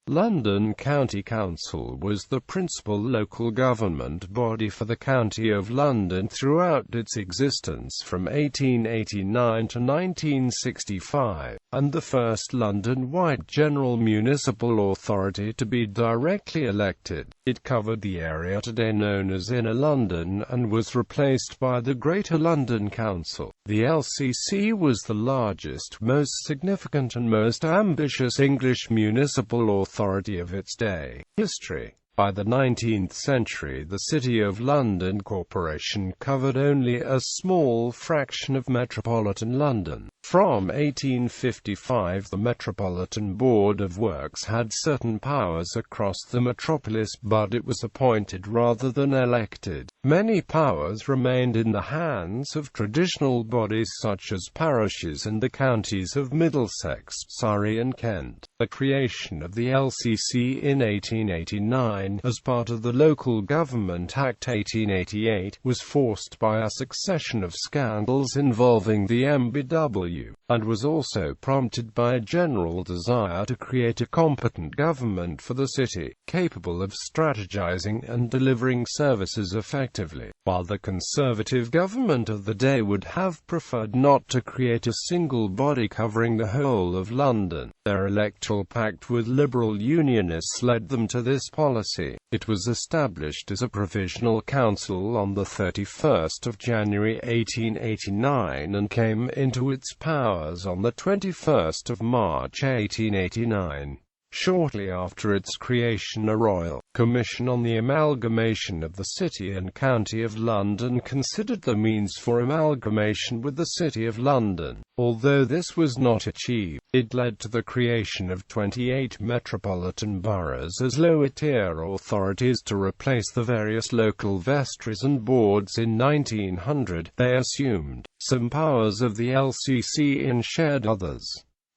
London County Council was the principal local government body for the County of London throughout its existence from 1889 to 1965, and the first London-wide general municipal authority to be directly elected. It covered the area today known as Inner London and was replaced by the Greater London Council. The LCC was the largest, most significant and most ambitious English municipal authority of its day. History. By the 19th century, the City of London Corporation covered only a small fraction of metropolitan London. From 1855, the Metropolitan Board of Works had certain powers across the metropolis, but it was appointed rather than elected. Many powers remained in the hands of traditional bodies such as parishes and the counties of Middlesex, Surrey and Kent. The creation of the LCC in 1889, as part of the Local Government Act 1888, was forced by a succession of scandals involving the MBW, and was also prompted by a general desire to create a competent government for the city, capable of strategizing and delivering services effectively. While the Conservative government of the day would have preferred not to create a single body covering the whole of London, their electoral pact with Liberal Unionists led them to this policy. It was established as a provisional council on the 31st of January 1889 and came into its powers on the 21st of March 1889. Shortly after its creation, a Royal Commission on the Amalgamation of the City and County of London considered the means for amalgamation with the City of London. Although this was not achieved, it led to the creation of 28 metropolitan boroughs as lower-tier authorities to replace the various local vestries and boards in 1900. They assumed some powers of the LCC and shared others.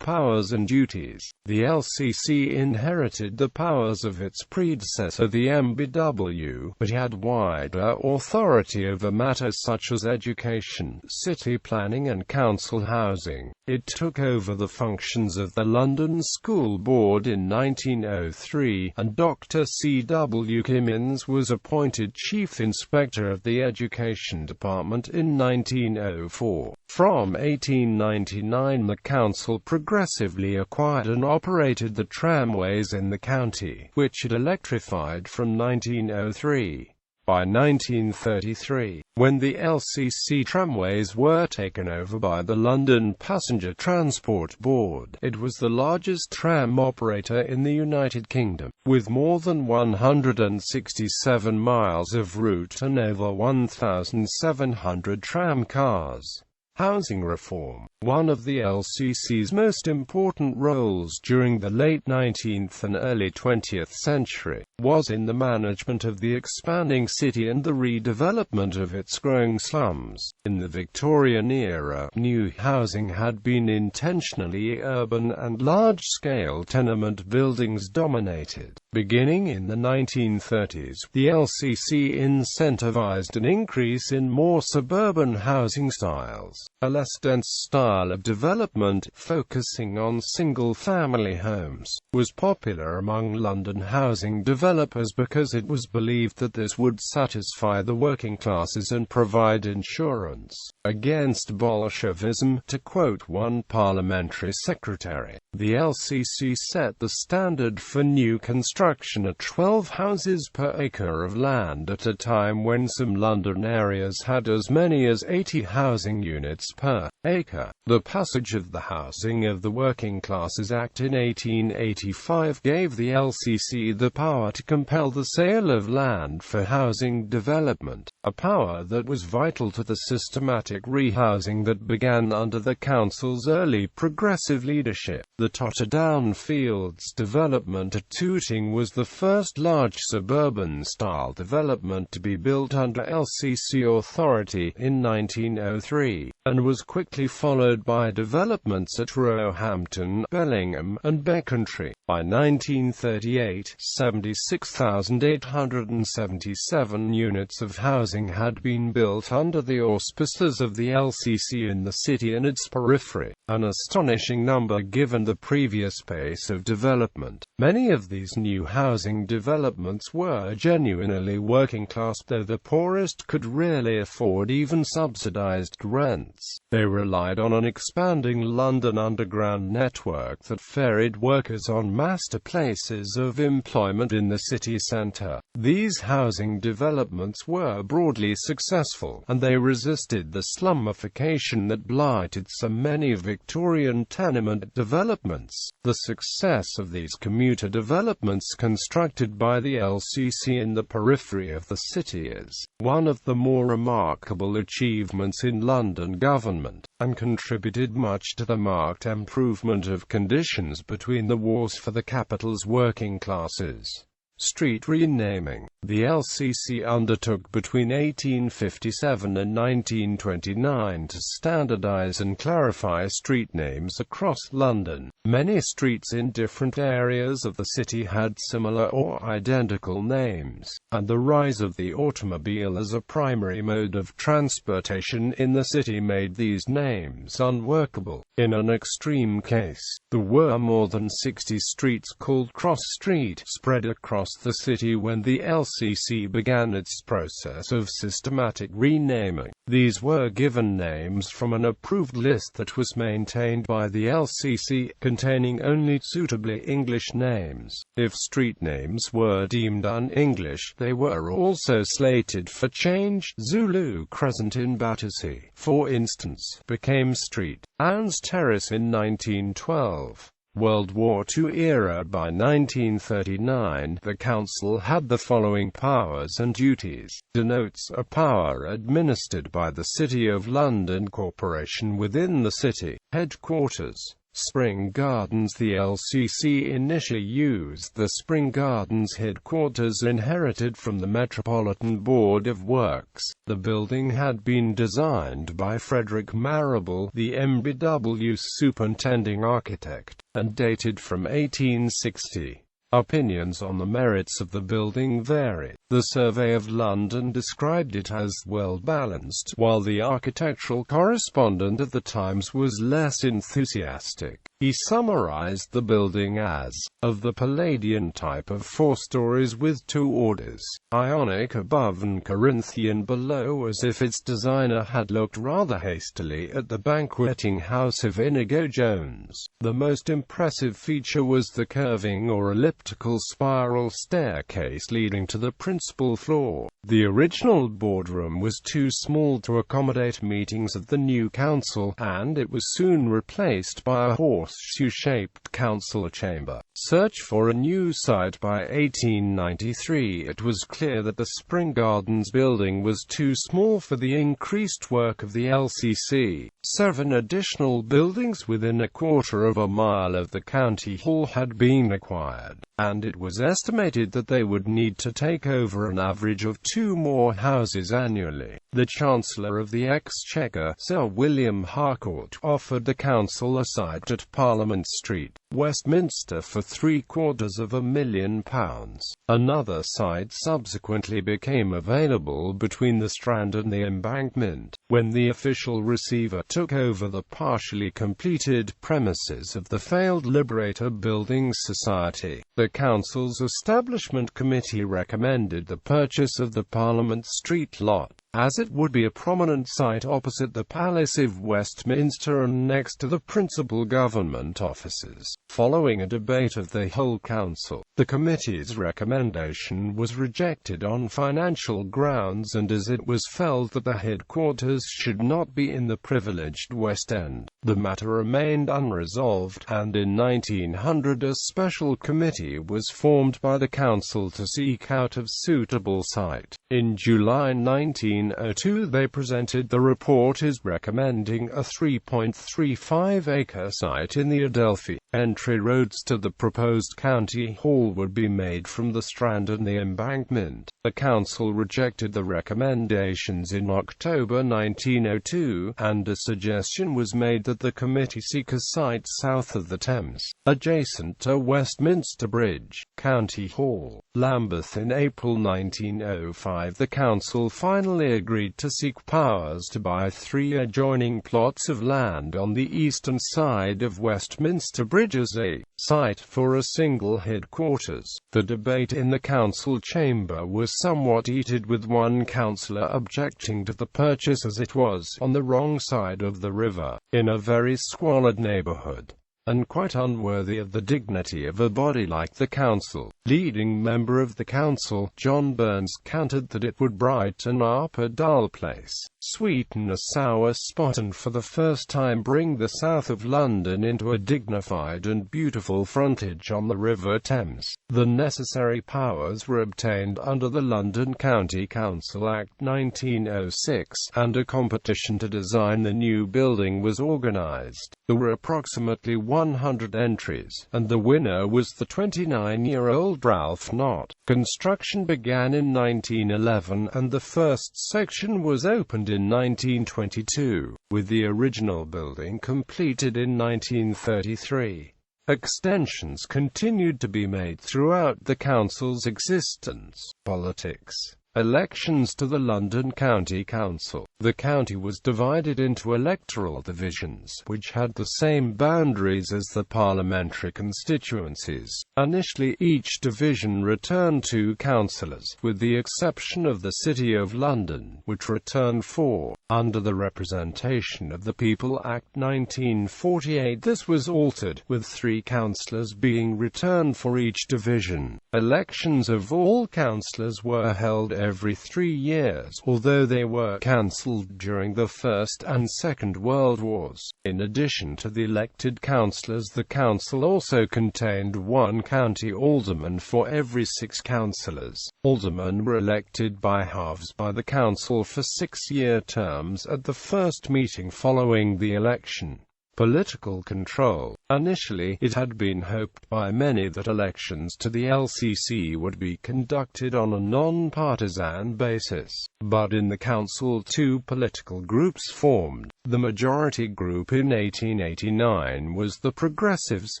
Powers and duties. The LCC inherited the powers of its predecessor the MBW, but had wider authority over matters such as education, city planning and council housing. It took over the functions of the London School Board in 1903, and Dr. C.W. Kimmins was appointed Chief Inspector of the Education Department in 1904. From 1899 the council progressively acquired and operated the tramways in the county, which it electrified from 1903. By 1933, when the LCC tramways were taken over by the London Passenger Transport Board, it was the largest tram operator in the United Kingdom, with more than 167 miles of route and over 1,700 tram cars. Housing reform. One of the LCC's most important roles during the late 19th and early 20th century was in the management of the expanding city and the redevelopment of its growing slums. In the Victorian era, new housing had been intentionally urban and large-scale tenement buildings dominated. Beginning in the 1930s, the LCC incentivized an increase in more suburban housing styles. A less dense style of development, focusing on single-family homes, was popular among London housing developers because it was believed that this would satisfy the working classes and provide insurance against Bolshevism. To quote one parliamentary secretary, the LCC set the standard for new construction at 12 houses per acre of land at a time when some London areas had as many as 80 housing units per acre. The passage of the Housing of the Working Classes Act in 1885 gave the LCC the power to compel the sale of land for housing development, a power that was vital to the systematic rehousing that began under the council's early progressive leadership. The Totterdown Fields development at Tooting was the first large suburban-style development to be built under LCC authority in 1903, and was quickly followed by developments at Roehampton, Bellingham, and Becontree. By 1938, 76,877 units of housing had been built under the auspices of the LCC in the city and its periphery, an astonishing number given the previous pace of development. Many of these new housing developments were genuinely working class, though the poorest could rarely afford even subsidized rents. They relied on an expanding London Underground network that ferried workers on master places of employment in the city centre. These housing developments were broadly successful, and they resisted the slumification that blighted so many Victorian tenement developments. The success of these commuter developments constructed by the LCC in the periphery of the city is one of the more remarkable achievements in London government, and contributed much to the marked improvement of conditions between the wars for the capital's working classes. Street renaming. The LCC undertook between 1857 and 1929 to standardize and clarify street names across London. Many streets in different areas of the city had similar or identical names, and the rise of the automobile as a primary mode of transportation in the city made these names unworkable. In an extreme case, there were more than 60 streets called Cross Street spread across the city when the LCC began its process of systematic renaming. These were given names from an approved list that was maintained by the LCC, containing only suitably English names. If street names were deemed un-English, they were also slated for change. Zulu Crescent in Battersea, for instance, became Street Anne's Terrace in 1912. World War II era. By 1939, the Council had the following powers and duties. Denotes a power administered by the City of London Corporation within the city. Headquarters. Spring Gardens. The LCC initially used the Spring Gardens headquarters inherited from the Metropolitan Board of Works. The building had been designed by Frederick Marrable, the MBW's superintending architect, and dated from 1860. Opinions on the merits of the building vary. The Survey of London described it as well-balanced, while the architectural correspondent of the Times was less enthusiastic. He summarized the building as, of the Palladian type of 4 stories with 2 orders, Ionic above and Corinthian below, as if its designer had looked rather hastily at the banqueting house of Inigo Jones. The most impressive feature was the curving or elliptical spiral staircase leading to the principal floor. The original boardroom was too small to accommodate meetings of the new council, and it was soon replaced by a horseshoe-shaped council chamber. Search for a new site. By 1893, it was clear that the Spring Gardens building was too small for the increased work of the LCC. 7 additional buildings within a quarter of a mile of the county hall had been acquired, and it was estimated that they would need to take over an average of 2 more houses annually. The Chancellor of the Exchequer, Sir William Harcourt, offered the council a site at Parliament Street, Westminster, for £750,000. Another site subsequently became available between the Strand and the Embankment, when the official receiver took over the partially completed premises of the failed Liberator Building Society. The Council's Establishment Committee recommended the purchase of the Parliament Street lot, as it would be a prominent site opposite the Palace of Westminster and next to the principal government offices. Following a debate of the whole council, the committee's recommendation was rejected on financial grounds, and as it was felt that the headquarters should not be in the privileged West End, the matter remained unresolved, and in 1900 a special committee was formed by the council to seek out a suitable site. In July 1900, 1902 they presented the report as recommending a 3.35-acre site in the Adelphi. Entry roads to the proposed county hall would be made from the Strand and the Embankment. The council rejected the recommendations in October 1902, and a suggestion was made that the committee seek a site south of the Thames, adjacent to Westminster Bridge, County Hall, Lambeth. In April 1905 the council finally agreed to seek powers to buy 3 adjoining plots of land on the eastern side of Westminster Bridge as a site for a single headquarters. The debate in the council chamber was somewhat heated, with one councillor objecting to the purchase as it was on the wrong side of the river, in a very squalid neighbourhood, and quite unworthy of the dignity of a body like the council. Leading member of the council, John Burns, countered that it would brighten up a dull place, sweeten a sour spot, and for the first time bring the south of London into a dignified and beautiful frontage on the River Thames. The necessary powers were obtained under the London County Council Act 1906, and a competition to design the new building was organised. There were approximately 100 entries, and the winner was the 29-year-old Ralph Knott. Construction began in 1911, and the first section was opened in 1922, with the original building completed in 1933. Extensions continued to be made throughout the council's existence. Politics. Elections to the London County Council. The county was divided into electoral divisions, which had the same boundaries as the parliamentary constituencies. Initially, each division returned 2 councillors, with the exception of the City of London, which returned 4. Under the Representation of the People Act 1948, this was altered, with 3 councillors being returned for each division. Elections of all councillors were held every 3 years, although they were cancelled during the First and Second World Wars. In addition to the elected councillors, the council also contained 1 county alderman for every 6 councillors. Aldermen were elected by halves by the council for 6-year terms at the first meeting following the election. Political control. Initially, it had been hoped by many that elections to the LCC would be conducted on a non-partisan basis. But in the council 2 political groups formed. The majority group in 1889 was the Progressives,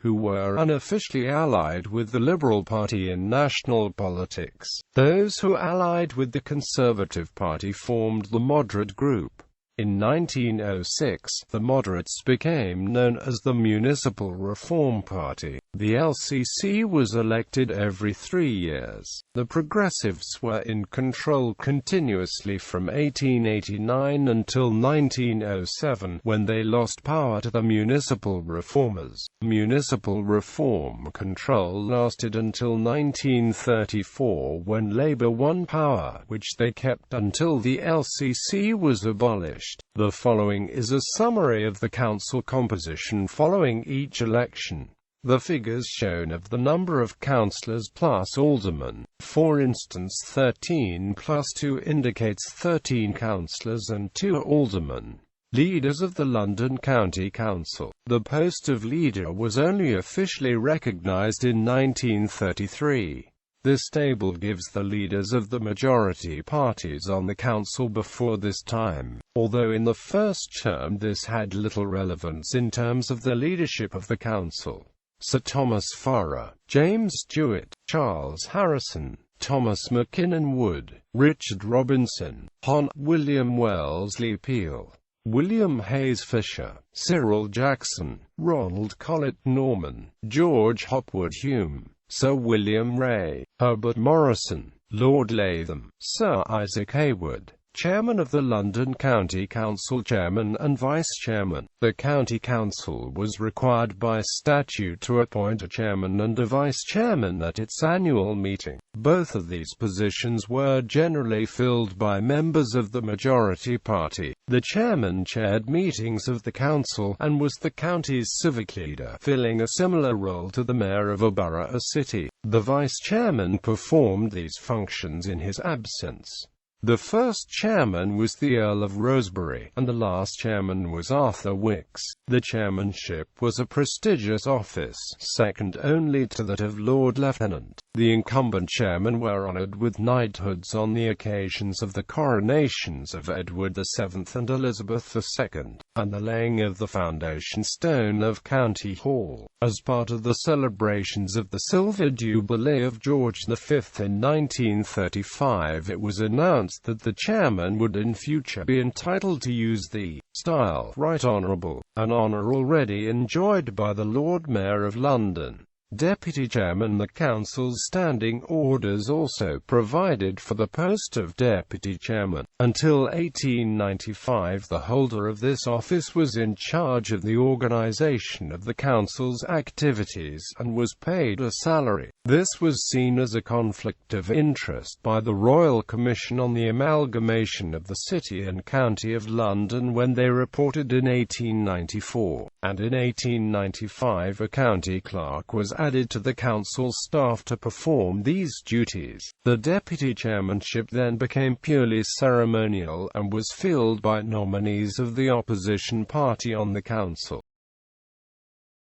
who were unofficially allied with the Liberal Party in national politics. Those who allied with the Conservative Party formed the Moderate group. In 1906, the moderates became known as the Municipal Reform Party. The LCC was elected every 3 years. The Progressives were in control continuously from 1889 until 1907, when they lost power to the Municipal Reformers. Municipal reform control lasted until 1934, when Labour won power, which they kept until the LCC was abolished. The following is a summary of the council composition following each election. The figures shown of the number of councillors plus aldermen. For instance, 13 plus 2 indicates 13 councillors and 2 aldermen. Leaders of the London County Council. The post of leader was only officially recognised in 1933. This table gives the leaders of the majority parties on the council before this time, although in the first term this had little relevance in terms of the leadership of the council. Sir Thomas Farrer, James Stewart, Charles Harrison, Thomas Mackinnon Wood, Richard Robinson, Hon. William Wellesley Peel, William Hayes Fisher, Cyril Jackson, Ronald Collett Norman, George Hopwood Hume, Sir William Ray, Herbert Morrison, Lord Latham, Sir Isaac Hayward, Chairman of the London County Council, Chairman and Vice-Chairman. The County Council was required by statute to appoint a Chairman and a Vice-Chairman at its annual meeting. Both of these positions were generally filled by members of the majority party. The Chairman chaired meetings of the Council, and was the county's civic leader, filling a similar role to the mayor of a borough or city. The Vice-Chairman performed these functions in his absence. The first chairman was the Earl of Rosebery, and the last chairman was Arthur Wicks. The chairmanship was a prestigious office, second only to that of Lord Lieutenant. The incumbent chairmen were honoured with knighthoods on the occasions of the coronations of Edward VII and Elizabeth II, and the laying of the foundation stone of County Hall. As part of the celebrations of the Silver Jubilee of George V in 1935, it was announced that the chairman would in future be entitled to use the style Right Honourable, an honour already enjoyed by the Lord Mayor of London. Deputy Chairman. The Council's standing orders also provided for the post of Deputy Chairman. Until 1895, the holder of this office was in charge of the organisation of the Council's activities, and was paid a salary. This was seen as a conflict of interest by the Royal Commission on the Amalgamation of the City and County of London when they reported in 1894, and in 1895 a county clerk was added to the council staff to perform these duties. The deputy chairmanship then became purely ceremonial, and was filled by nominees of the opposition party on the council.